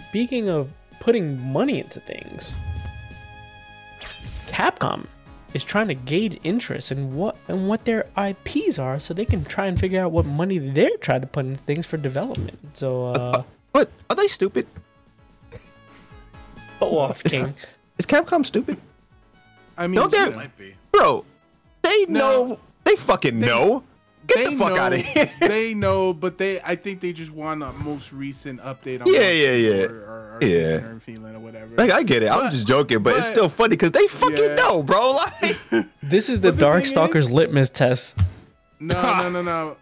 speaking of putting money into things, Capcom is trying to gauge interest in what their IPs are, so they can try and figure out what money they're trying to put into things for development. So, what are they stupid? Go off, King. Is Capcom stupid? I mean, don't they, might be. bro? They know. They fucking know. Get the fuck out of here. They know, but I think they just want a most recent update on or feeling or whatever. Like, I get it. I'm just joking, but it's still funny because they fucking know, bro. Like, this is the Darkstalkers litmus test. No.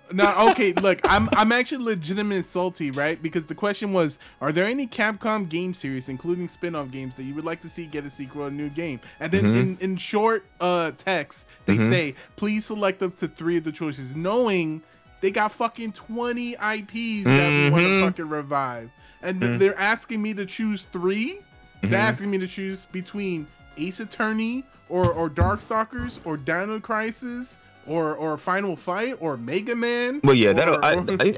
Okay, look, I'm actually legitimately salty, right? Because the question was, are there any Capcom game series, including spin-off games, that you would like to see get a sequel or a new game? And then in short text, they say, please select up to 3 of the choices, knowing they got fucking 20 IPs that we want to fucking revive. And they're asking me to choose 3. They're asking me to choose between Ace Attorney or Darkstalkers or Dino Crisis or Final Fight or Mega Man. Well, yeah,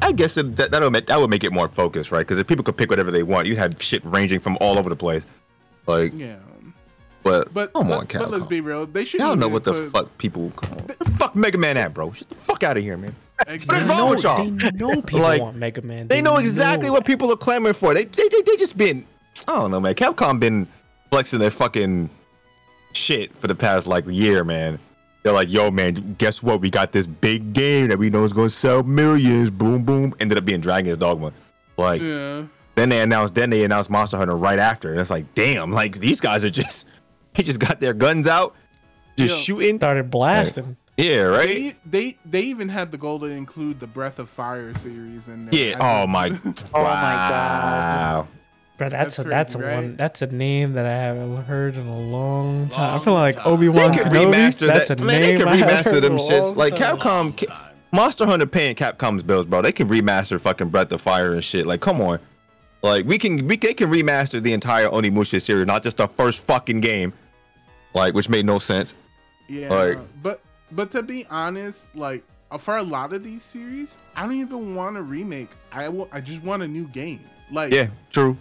I guess that would make it more focused, right? Because if people could pick whatever they want, you'd have shit ranging from all over the place. Like, yeah. But come on, Capcom. But let's be real. They should. Y'all know what the fuck people call. The fuck Mega Man at, bro? Get the fuck out of here, man. Exactly. What is wrong with y'all? They know people want Mega Man. They know exactly what people are clamoring for. They just been, I don't know, man. Capcom been flexing their fucking shit for the past like year, man. They're like, yo, man, guess what? We got this big game that we know is gonna sell millions. Boom, boom. Ended up being Dragon's Dogma. Like, then they announced Monster Hunter right after, and it's like, damn, like these guys are just, they just got their guns out, just shooting, started blasting. Like, yeah, right. They even had the goal to include the Breath of Fire series in there. Yeah. Oh my God. Bro, that's a name that I haven't heard in a long time. I feel like Obi-Wan Kenobi. That's a name. They can remaster them shits. Like Capcom, Monster Hunter paying Capcom's bills, bro. They can remaster fucking Breath of Fire and shit. Like, come on. Like they can remaster the entire Onimusha series, not just the first fucking game. Like, which made no sense. Yeah. Like, but to be honest, like for a lot of these series, I don't even want a remake. I just want a new game. Like, yeah, true.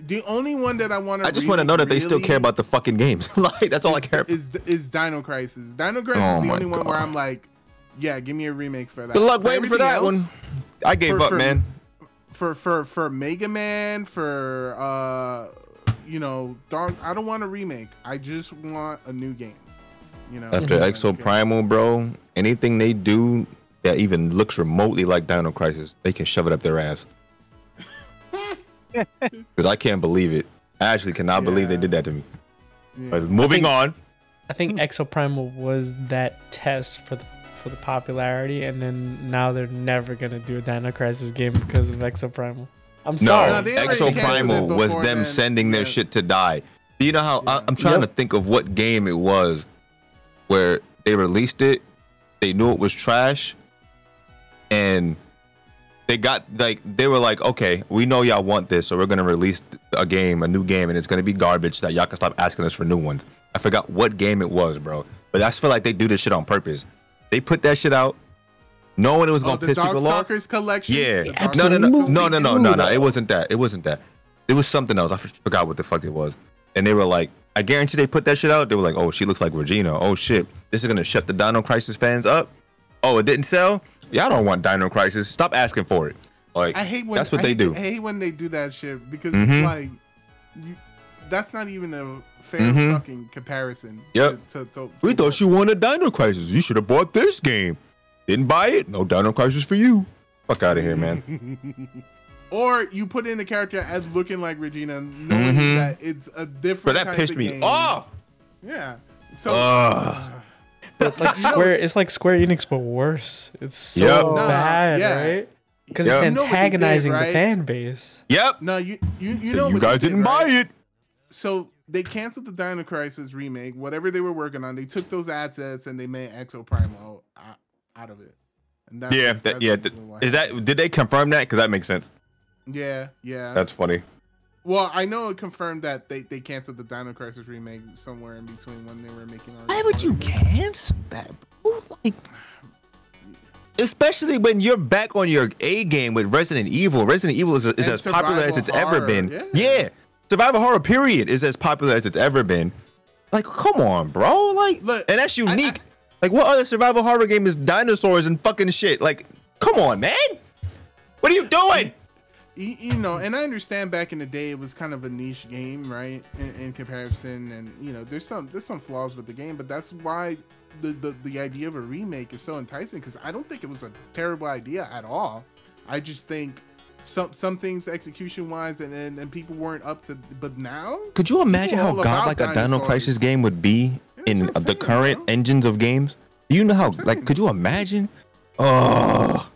The only one that I want to, I just want to know that they still care about the fucking games. Like, that's all I care about. Is Dino Crisis. Dino Crisis is the only one where I'm like, yeah, give me a remake for that. Good luck waiting for that one. I gave up, man. For Mega Man, for Dark, I don't want a remake. I just want a new game. You know, after Exo Primal, bro, anything they do that even looks remotely like Dino Crisis, they can shove it up their ass. Because I can't believe it. I actually cannot believe they did that to me. But moving on. I think Exo Primal was that test for the popularity, and then now they're never gonna do a Dino Crisis game because of Exo Primal. I'm sorry. No, Exo Primal was them sending their shit to die. Do you know how I'm trying to think of what game it was where they released it, they knew it was trash, and they were like, okay, we know y'all want this, so we're gonna release a new game, and it's gonna be garbage so that y'all can stop asking us for new ones. I forgot what game it was, bro. But I just feel like they do this shit on purpose. They put that shit out, knowing it was gonna piss people off. Darkstalkers collection. Yeah. No. It wasn't that. It was something else. I forgot what the fuck it was. And they were like, I guarantee they put that shit out. They were like, oh, she looks like Regina. Oh shit, this is gonna shut the Dino Crisis fans up. Oh, it didn't sell. Y'all don't want Dino Crisis. Stop asking for it. Like, that's what they do. I hate when they do that shit because it's like, that's not even a fair fucking comparison. Yep. We thought you wanted Dino Crisis. You should have bought this game. Didn't buy it? No Dino Crisis for you. Fuck out of here, man. Or you put in a character as looking like Regina, knowing that it's a different. But that pissed me off. Yeah. So. It's like it's like Square Enix, but worse. It's so bad, right? Because it's antagonizing the fan base. Yep. No, you know you guys didn't buy it. So they canceled the Dino Crisis remake, whatever they were working on. They took those assets and they made Exo Primal out of it. And that's, did they confirm that? Because that makes sense. Yeah. That's funny. Well, I know it confirmed that they canceled the Dino Crisis remake somewhere in between when they were making. Why would you cancel that? Like, especially when you're back on your A game with Resident Evil. Resident Evil is as popular as it's ever been. Yeah. Survival horror period is as popular as it's ever been. Like, come on, bro. Like, look, and that's unique. Like, what other survival horror game is dinosaurs and fucking shit? Like, come on, man. What are you doing? You know, and I understand back in the day it was kind of a niche game, right? In comparison, and you know, there's some flaws with the game, but that's why the idea of a remake is so enticing, because I don't think it was a terrible idea at all. I just think some things execution wise and people weren't up to, but now could you imagine how godlike a Dino Crisis game would be in the current engines of games? Do you know how, like, could you imagine? Oh,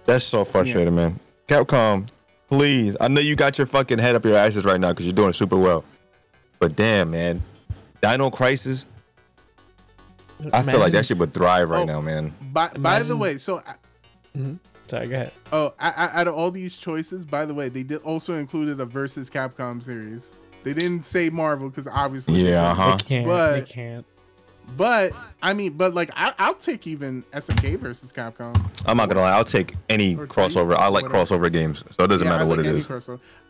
that's so frustrating, man. Capcom, please. I know you got your fucking head up your asses right now because you're doing super well, but damn, man, Dino Crisis, I feel like that shit would thrive right now, man. By the way, so sorry, go ahead. Oh, out of all these choices, by the way, they did also included a versus Capcom series. They didn't say Marvel because obviously they can't. But I mean, but like I'll take even SNK versus Capcom. I'm not gonna lie, I'll take any crossover. I like crossover games, so it doesn't matter what it is.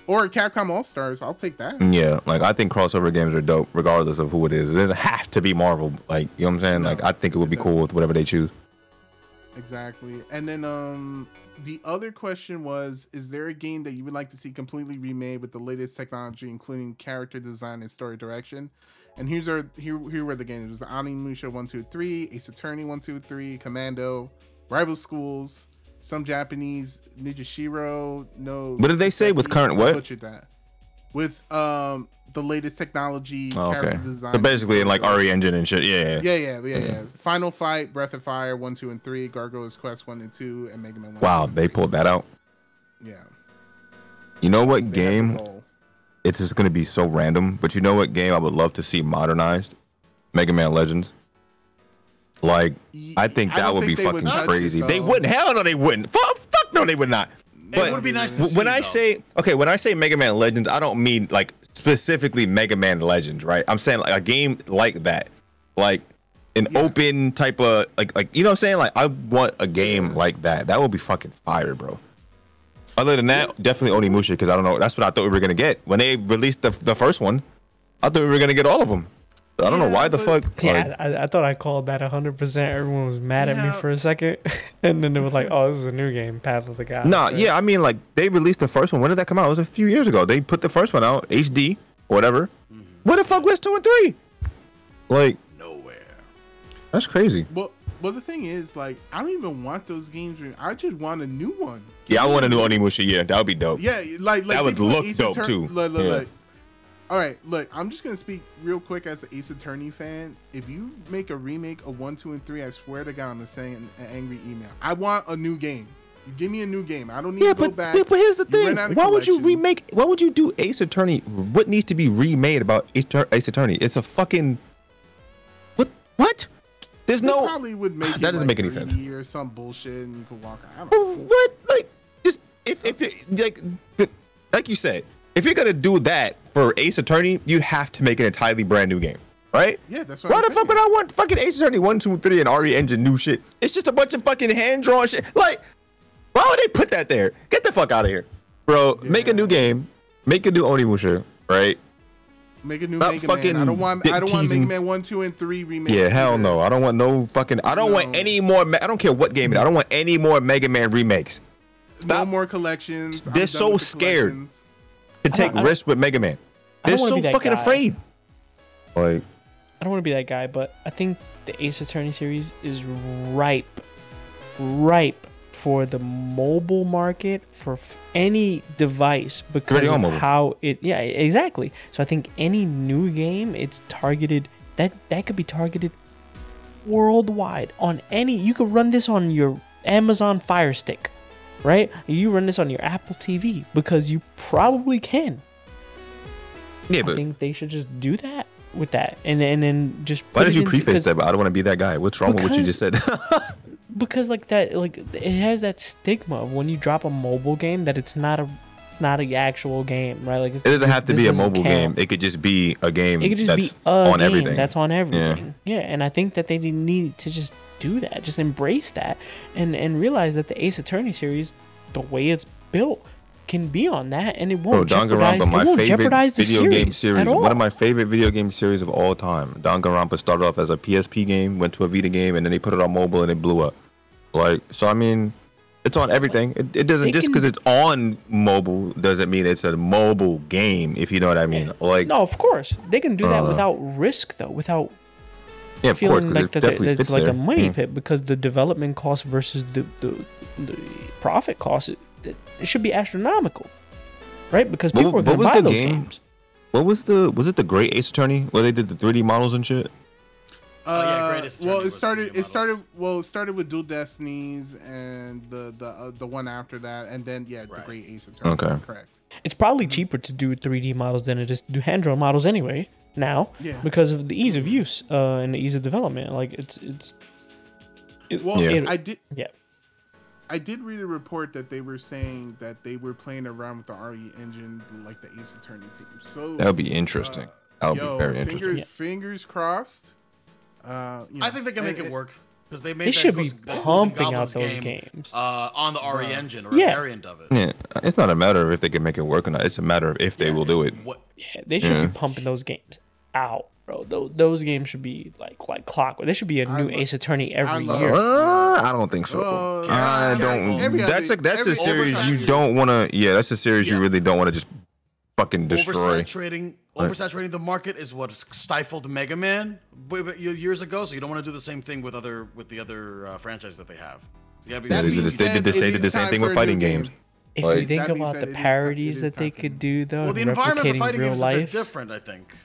Or Capcom All Stars, I'll take that. Yeah, like I think crossover games are dope, regardless of who it is. It doesn't have to be Marvel. Like, you know what I'm saying? No, like, I think it would be cool with whatever they choose. Exactly. And then the other question was, is there a game that you would like to see completely remade with the latest technology, including character design and story direction? And here were the games. It was Onimusha 1, 2, 3, Ace Attorney 1, 2, 3, Commando, Rival Schools, some Japanese, Ninja Shiro. No. What did they say with current what? Butchered that. With the latest technology, character design. So basically in like RE Engine and shit. Yeah. Final Fight, Breath of Fire 1, 2, and 3, Gargoyle's Quest 1 and 2, and Mega Man 1. Wow, they pulled that out. Yeah. You know what game? It's just gonna be so random, but you know what game I would love to see modernized? Mega Man Legends. Like, I think that would be fucking crazy. They wouldn't. Hell no, they wouldn't. Fuck no, they would not. But it would be nice to see, when I say Mega Man Legends, I don't mean like specifically Mega Man Legends, right? I'm saying like a game like that, like an open type of like you know what I'm saying? Like, I want a game like that. That would be fucking fire, bro. Other than that, definitely Onimusha, because I don't know. That's what I thought we were gonna get when they released the first one. I thought we were gonna get all of them. I don't know why the fuck. Yeah, I thought I called that 100%. Everyone was mad at me for a second, and then it was like, "Oh, this is a new game, Path of the Gods." Nah, yeah, I mean, like, they released the first one. When did that come out? It was a few years ago. They put the first one out, HD, or whatever. Where the fuck was 2 and 3? Like, nowhere. That's crazy. Well, the thing is, like, I don't even want those games. I just want a new one. Yeah, I want a new Onimusha. Yeah, that would be dope. Yeah, like that would look dope too. Look. All right, look, I'm just gonna speak real quick as an Ace Attorney fan. If you make a remake of 1, 2, and 3, I swear to God, I'm gonna send an angry email. I want a new game. Give me a new game. I don't need to go back. But here's the thing. Why would you remake? Why would you do Ace Attorney? What needs to be remade about Ace Attorney? It's a fucking what? There's no. Probably would make that doesn't make any sense. Or some bullshit and you could walk out. I don't know. What? Like, just if like you said, if you're gonna do that for Ace Attorney, you have to make an entirely brand new game, right? Yeah, that's what Why the fuck would I want fucking Ace Attorney 1, 2, 3 and RE Engine new shit? It's just a bunch of fucking hand drawn shit. Like, why would they put that there? Get the fuck out of here, bro. Yeah. Make a new game. Make a new Onimusha, right? Make a new Mega Man. I don't want Mega Man 1, 2, and 3 remake. Yeah, hell no. I don't want no fucking. I don't want any more. I don't care what game it is. I don't want any more Mega Man remakes. Stop. No more collections. They're so scared to take risks with Mega Man. They're so fucking afraid. Like, I don't want to be that guy, but I think the Ace Attorney series is ripe for the mobile market, for any device, because of how it. Yeah, exactly. So I think any new game, it's targeted. That could be targeted worldwide on any. You could run this on your Amazon Fire Stick, right? You run this on your Apple TV because you probably can. Yeah, I think they should just do that with that, and then just. Why did you preface that? But I don't want to be that guy. What's wrong with what you just said? Because like that, like it has that stigma of when you drop a mobile game that it's not a not an actual game, right? Like it doesn't have to be a mobile game. It could just be a game. It could just be a game that's on everything. Yeah, and I think that they need to just do that, just embrace that, and realize that the Ace Attorney series, the way it's built, can be on that, and it won't jeopardize the video game series. One of my favorite video game series of all time. Danganronpa started off as a PSP game, went to a Vita game, and then they put it on mobile and it blew up. Like, so I mean, it's on everything. It doesn't just because it's on mobile doesn't mean it's a mobile game. If you know what I mean. Like, no, of course they can do that without risk, though, without feeling like it's like a money pit, because the development cost versus the profit cost. It should be astronomical, right? Because people are going to buy those games. What was it the Great Ace Attorney where they did the 3D models and shit? Great Attorney. Well, it started with Dual Destinies and the one after that, and then the Great Ace Attorney. Okay, correct. It's probably cheaper to do 3D models than it is to do hand-drawn models anyway now, because of the ease of use and the ease of development. Like I did read a report that they were saying that they were playing around with the RE engine, like the Ace Attorney team. So that would be interesting. That would be very interesting. Fingers crossed. I think they can make it work, because they made they should be pumping out those games on the RE engine or a variant of it. Yeah, it's not a matter of if they can make it work or not. It's a matter of if they will do it. They should be pumping those games out, bro. Those games should be like clockwork. There should be a new Ace Attorney every year. I don't think so. I don't. That's a series you don't want to. Yeah, that's a series you really don't want to just fucking destroy. Oversaturating the market is what stifled Mega Man years ago. So you don't want to do the same thing with the other franchise that they have. So you gotta be they did the same thing with fighting games. If you think about the parodies that they could do, though, the environment for fighting games is a bit different, I think.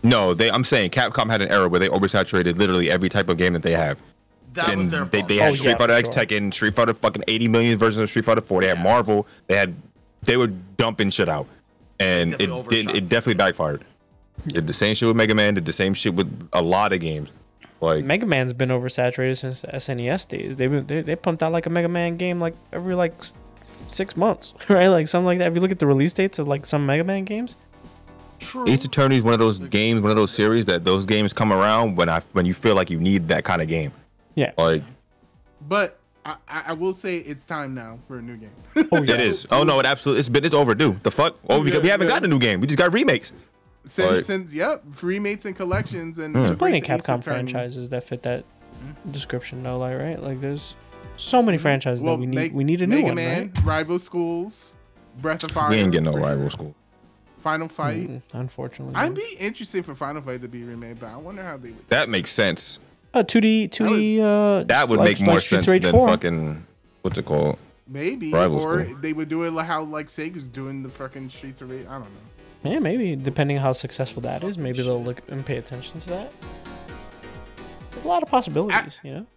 No, I'm saying Capcom had an era where they oversaturated literally every type of game that they have. That was their fault. They had Street Fighter X, Tekken, Street Fighter fucking 80 million versions of Street Fighter 4. They had Marvel. They were dumping shit out, and it definitely backfired. Did the same shit with Mega Man. Did the same shit with a lot of games. Like Mega Man's been oversaturated since the SNES days. They pumped out like a Mega Man game like every 6 months, right? Like something like that. If you look at the release dates of like some Mega Man games. True. Ace Attorney is one of those games, one of those series that those games come around when you feel like you need that kind of game. Yeah. But I will say it's time now for a new game. It is. Oh no, it absolutely. It's overdue. The fuck? We haven't gotten a new game. We just got remakes. Since remakes and collections and there's plenty of Capcom franchises that fit that description though, right? Like there's so many franchises that we need a new Mega one, Man, right? Rival Schools, Breath of Fire. We ain't getting no Rival School. Final Fight. Unfortunately, I'd be interested for Final Fight to be remade, but I wonder how they would. That makes sense. 2D. That would make more sense than fucking what's it called? Maybe, Rival or School. They would do it like how Sega's doing the fucking Streets of Rage. I don't know. Yeah, maybe depending on how successful that is, maybe they'll look and pay attention to that. There's a lot of possibilities, you know.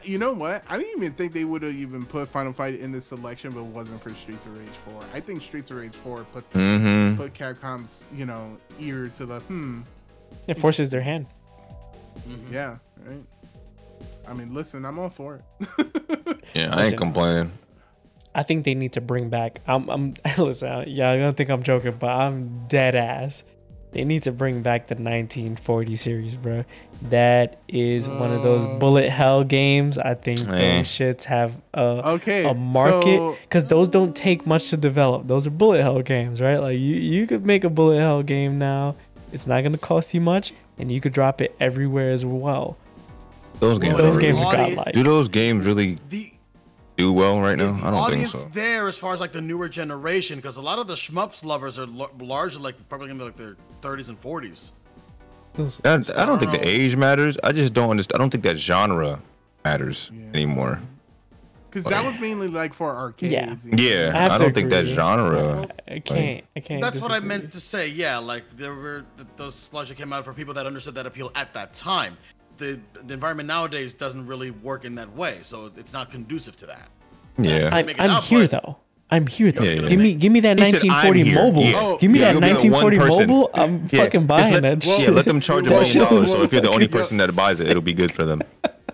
You know what? I didn't even think they would have even put Final Fight in this selection, but it wasn't for Streets of Rage 4. I think Streets of Rage 4 put Capcom's ear to the It forces their hand. Yeah, right. I mean, listen, I'm all for it. Yeah, I ain't complaining. I think they need to bring back. I'm listen. Yeah, I don't think I'm joking, but I'm dead ass. They need to bring back the 1940 series, bro. That is one of those bullet hell games. I think those shits have a market because those don't take much to develop. Those are bullet hell games, right? Like you could make a bullet hell game now. It's not going to cost you much, and you could drop it everywhere as well. Those games are godlike. Do those games really do well right now? I don't think so. Audience there as far as like the newer generation, because a lot of the shmups lovers are largely like probably gonna be like their 30s and 40s. I don't think the age matters. I just don't understand. I don't think that genre matters anymore. Because that was mainly like for arcades. Yeah. I don't think that genre. I can't. That's what I meant to say. Yeah, like there were those slugs that came out for people that understood that appeal at that time. The environment nowadays doesn't really work in that way, so it's not conducive to that. Yeah, I'm here though. Give me that 1940 mobile. Yeah. Give me that 1940 mobile. I'm fucking buying that shit. Yeah, let them charge $1 million. So if you're the only person that buys it, it'll be good for them.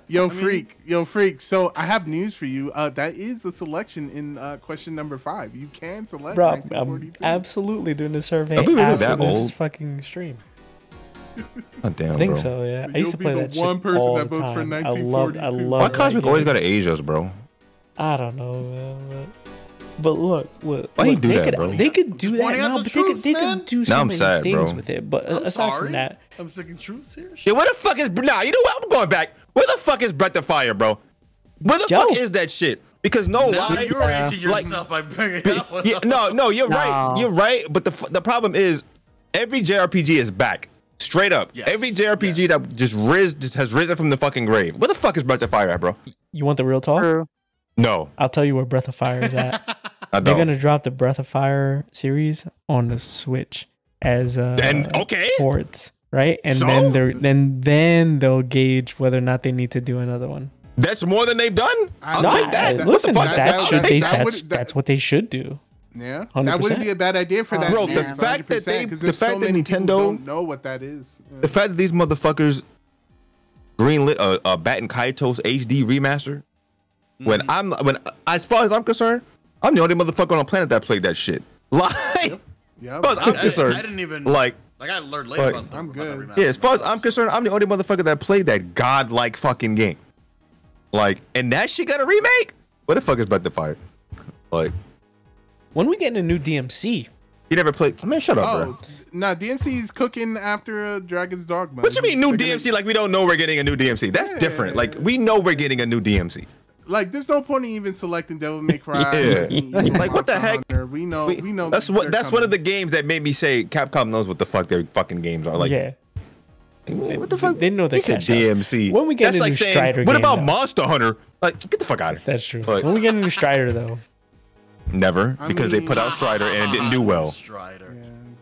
Yo, freak. So I have news for you. That is a selection in question number 5. You can select. Bro, I'm absolutely doing a survey after this fucking stream. Oh, damn, I think bro. so. Yeah, So I used to play that shit one person all that the votes for time. 1942. I love. Why Cosmic always gotta age us, bro? I don't know, man. But look. Why you do that, bro? They could do that now, but they could do so many things bro. with it. But aside from that, I'm sticking truth here. Yeah, where the fuck is? Nah, you know what? I'm going back. Where the fuck is Breath of Fire, bro? Where the fuck is that shit? Because no lie, you're aging yourself by bringing that one up. No, you're right. You're right. But the problem is, every JRPG is back. Straight up. Yes. Every JRPG that just has risen from the fucking grave. Where the fuck is Breath of Fire at, bro? You want the real talk? No. I'll tell you where Breath of Fire is at. They're gonna drop the Breath of Fire series on the Switch as ports, right? And so? then they'll gauge whether or not they need to do another one. That's more than they've done. I'll take that. Listen, that's what they should do. Yeah, 100%. That wouldn't be a bad idea for that. Bro, the fact that Nintendo don't know what that is. The fact that these motherfuckers greenlit a Batten Kaitos HD remaster. When as far as I'm concerned, I'm the only motherfucker on the planet that played that shit. Like, as far as I'm concerned, I didn't even like I learned later about I'm good. Yeah, as far as I'm concerned, I'm the only motherfucker that played that godlike fucking game. Like, and that shit got a remake? What the fuck is Breath of Fire? Like, when we getting a new DMC? You never played? Man, shut up, bro. Nah, DMC is cooking after Dragon's Dogma. What you mean new DMC? Like, we don't know we're getting a new DMC. That's different. Like, we know we're getting a new DMC. Like, there's no point in even selecting Devil May Cry. Like, what the heck? We know. That's one of the games that made me say Capcom knows what the fuck their fucking games are. Like, what the fuck? They know they said DMC. When we get a new Strider game, what about Monster Hunter? Like, get the fuck out of here. That's true. Like, when we get a new Strider, though. Never, because they put out Strider and it didn't do well. Strider.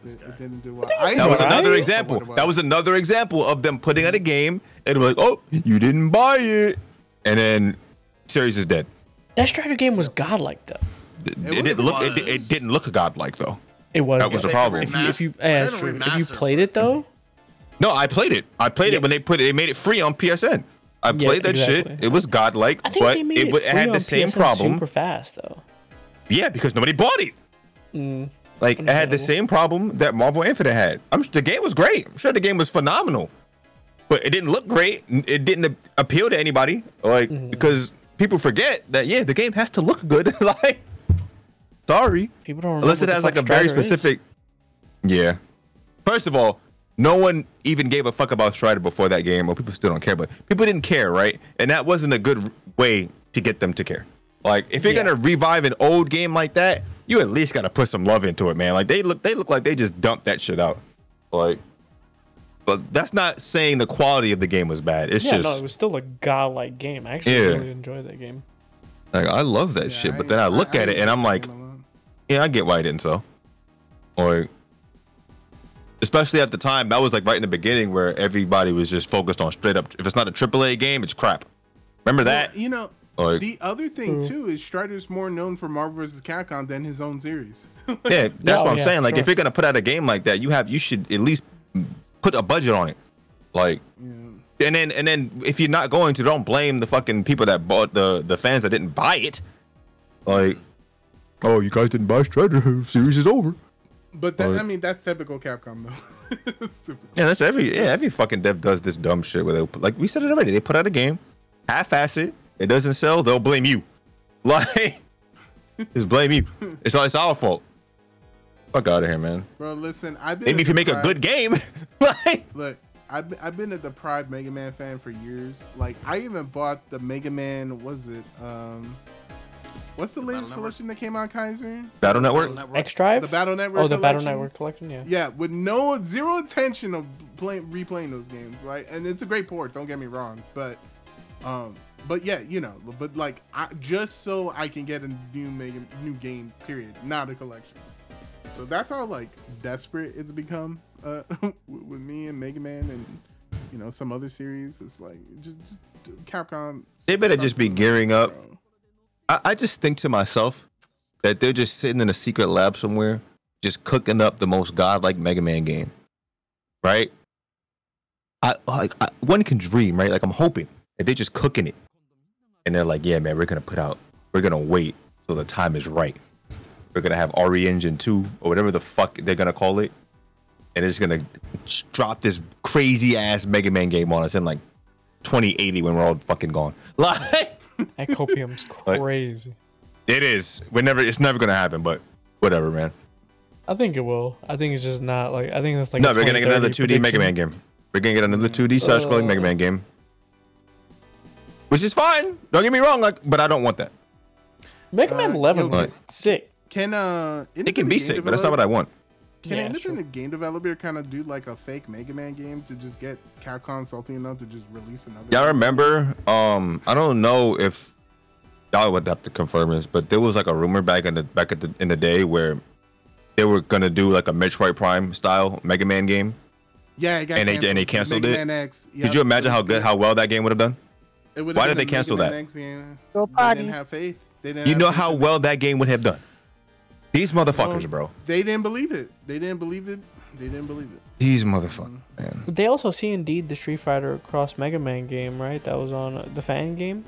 Yeah, it didn't do well. That was another example. That was another example of them putting out a game and like, oh, you didn't buy it, and then series is dead. That Strider game was godlike though. It didn't look godlike though. It was. That was the problem. If you played it though. No, I played it. I played it when they made it free on PSN. I played that shit. It was godlike, but it had the same problem. Super fast though. Yeah, because nobody bought it. Like, it had the same problem that Marvel Infinite had. The game was great. I'm sure the game was phenomenal, but it didn't look great. It didn't appeal to anybody. Like, because people forget that the game has to look good. Like, sorry, people don't unless it has like a very specific. Yeah. First of all, no one even gave a fuck about Strider before that game, or people still don't care. But people didn't care, right? And that wasn't a good way to get them to care. Like, if you're gonna revive an old game like that, you at least gotta put some love into it, man. Like, they look like they just dumped that shit out. Like, but that's not saying the quality of the game was bad. It's just no, it was still a godlike game. I actually really enjoyed that game. Like, I love that shit, but then I look at it and I'm like, yeah, I get why I didn't sell. Or, especially at the time, that was like right in the beginning where everybody was just focused on straight up. If it's not a AAA game, it's crap. Remember that? You know. Like, the other thing too is Strider's more known for Marvel vs. Capcom than his own series. Yeah, that's what I'm saying. Like, if you're gonna put out a game like that, you should at least put a budget on it. Like, and then if you're not going to, don't blame the fucking people that bought the fans that didn't buy it. Like, oh, you guys didn't buy Strider, series is over. But that, I mean, that's typical Capcom though. That's typical. Yeah, that's every fucking dev does this dumb shit where they, like we said it already, they put out a game, half-ass it. It doesn't sell, they'll blame you. Like, just blame you. It's our fault. Fuck out of here, man. Bro, listen, maybe if you make a good game. Like, look, I've been a deprived Mega Man fan for years. Like, I even bought the Mega Man. What's the latest collection that came out, Kaiser? Battle Network. X Drive. The Battle Network. Oh, the Battle Network collection. Yeah. Yeah, with zero intention of replaying those games. Like, and it's a great port. Don't get me wrong, but yeah, you know, but like, just so I can get a new game, period, not a collection. So that's how like desperate it's become with me and Mega Man and you know some other series. It's like just Capcom. They better just be gearing up. I just think to myself that they're just sitting in a secret lab somewhere, just cooking up the most godlike Mega Man game, right? One can dream, right? Like, I'm hoping if they just cooking it, and they're like, yeah, man, we're gonna wait till the time is right. We're gonna have RE Engine 2 or whatever the fuck they're gonna call it, and it's gonna drop this crazy ass Mega Man game on us in like 2080 when we're all fucking gone. Like, that copium's crazy. It is. It's never gonna happen. But whatever, man. I think it will. I think it's just not like. I think that's like. No, we're gonna get another 2D Mega Man game. We're gonna get another 2D side-scrolling Mega Man game, which is fine. Don't get me wrong. Like, but I don't want that. Mega Man 11 was sick. It can be sick, but that's not what I want. Can an independent game developer kind of do like a fake Mega Man game to just get Capcom salty enough to just release another? Yeah, I remember. I don't know if y'all would have to confirm this, but there was like a rumor back in the day where they were gonna do like a Metroid Prime style Mega Man game. Yeah, it got and they canceled it. X, yep. Could you imagine how well that game would have done? Why did they cancel that? They didn't have faith. You know how well that game would have done. These motherfuckers, bro. They didn't believe it. These motherfuckers, man. They also C&D'd the Street Fighter Cross Mega Man game, right? That was on the fan game.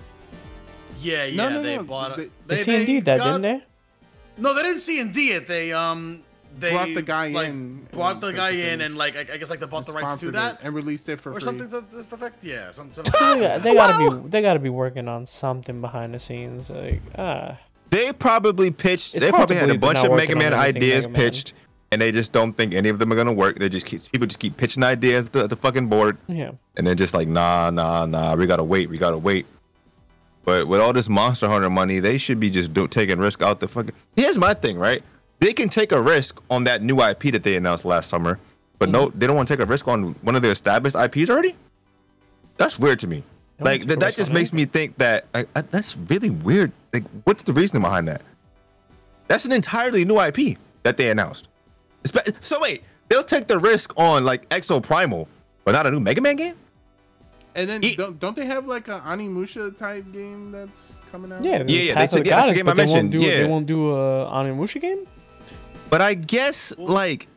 Yeah, they bought it. They C&D'd that, didn't they? No, they didn't C&D it. They brought the guy in. Brought the guy in, and like I guess like they bought the rights to that and released it for free. Or something to the effect. Yeah, something. So they gotta be working on something behind the scenes. Like They probably pitched. They probably had a bunch of Mega Man ideas pitched, and they just don't think any of them are gonna work. They just people keep pitching ideas at the fucking board. Yeah. And they're just like, nah. We gotta wait. But with all this Monster Hunter money, they should be just taking risk out the fucking. Here's my thing, right? They can take a risk on that new IP that they announced last summer, but no, they don't want to take a risk on one of their established IPs already. That's weird to me. Like that just makes me think that that's really weird. Like, what's the reasoning behind that? That's an entirely new IP that they announced. So wait, they'll take the risk on like Exo Primal, but not a new Mega Man game? And then don't they have like an Onimusha type game that's coming out? Yeah. That's the game I mentioned. They won't do a Onimusha game. But I guess like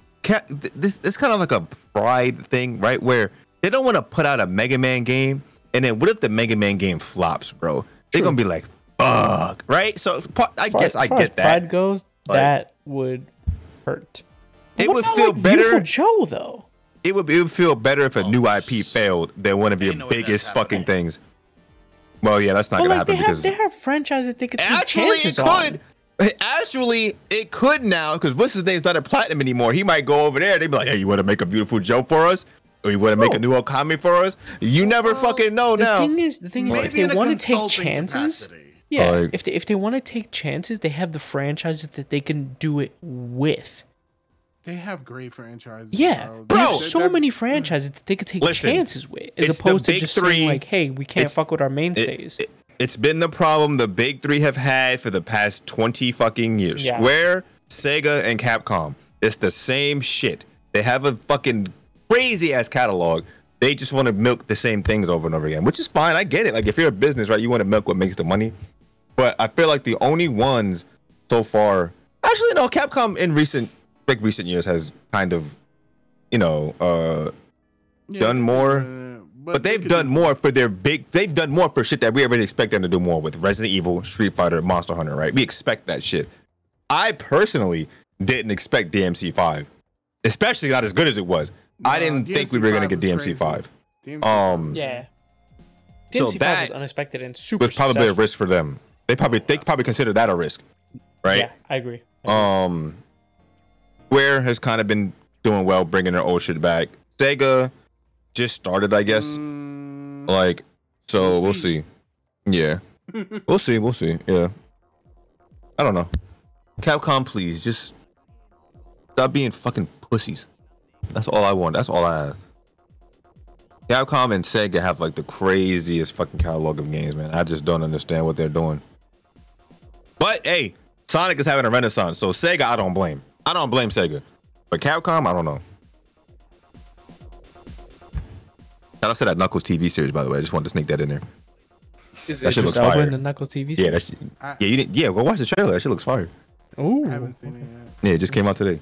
this is kind of like a pride thing, right? Where they don't want to put out a Mega Man game, and then what if the Mega Man game flops, bro? They're gonna be like, fuck, right? So I guess I get that. Pride goes, that would hurt. It would feel better. Joe though. It would feel better if a new IP failed than one of your biggest fucking things. Well, yeah, that's not gonna happen because they have franchises that they could take chances on. Actually, it could now because what's his name's not a platinum anymore. He might go over there. They'd be like, "Hey, you want to make a beautiful Joe for us? Or you want to make a new Okami for us?" You never fucking know now. The thing is, if they want to take chances, if they want to take chances, they have the franchises that they can do it with. They have great franchises. Yeah, bro. There's so many franchises that they could take chances with, as opposed to just saying like, "Hey, we can't fuck with our mainstays." It's been the problem the big three have had for the past 20 fucking years. Yeah. Square, Sega, and Capcom. It's the same shit. They have a fucking crazy ass catalog. They just want to milk the same things over and over again, which is fine. I get it. Like if you're a business, right, you want to milk what makes the money. But I feel like the only ones so far, actually, no, Capcom in recent years has kind of, done more. But they've done more for they've done more for shit that we already expect them to do more with Resident Evil, Street Fighter, Monster Hunter, right? We expect that shit. I personally didn't expect DMC 5, especially not as good as it was. I didn't think we were gonna get DMC 5. Yeah. DMC 5 was unexpected and super was probably successful. A risk for them. They probably consider that a risk, right? Yeah, I agree. Square has kind of been doing well, bringing their old shit back. Sega just started, I guess. We'll see. Yeah. We'll see. Yeah. I don't know. Capcom, please just stop being fucking pussies. That's all I want. That's all I have. Capcom and Sega have like the craziest fucking catalog of games, man. I just don't understand what they're doing. But hey, Sonic is having a renaissance, so Sega, I don't blame. I don't blame Sega. But Capcom, I don't know. Shout out to that Knuckles TV series, by the way. I just wanted to sneak that in there. That shit looks fire. In the Knuckles TV series? Yeah, you didn't. Yeah, go watch the trailer. That shit looks fire. Ooh. I haven't seen it yet. Yeah, it just came out today.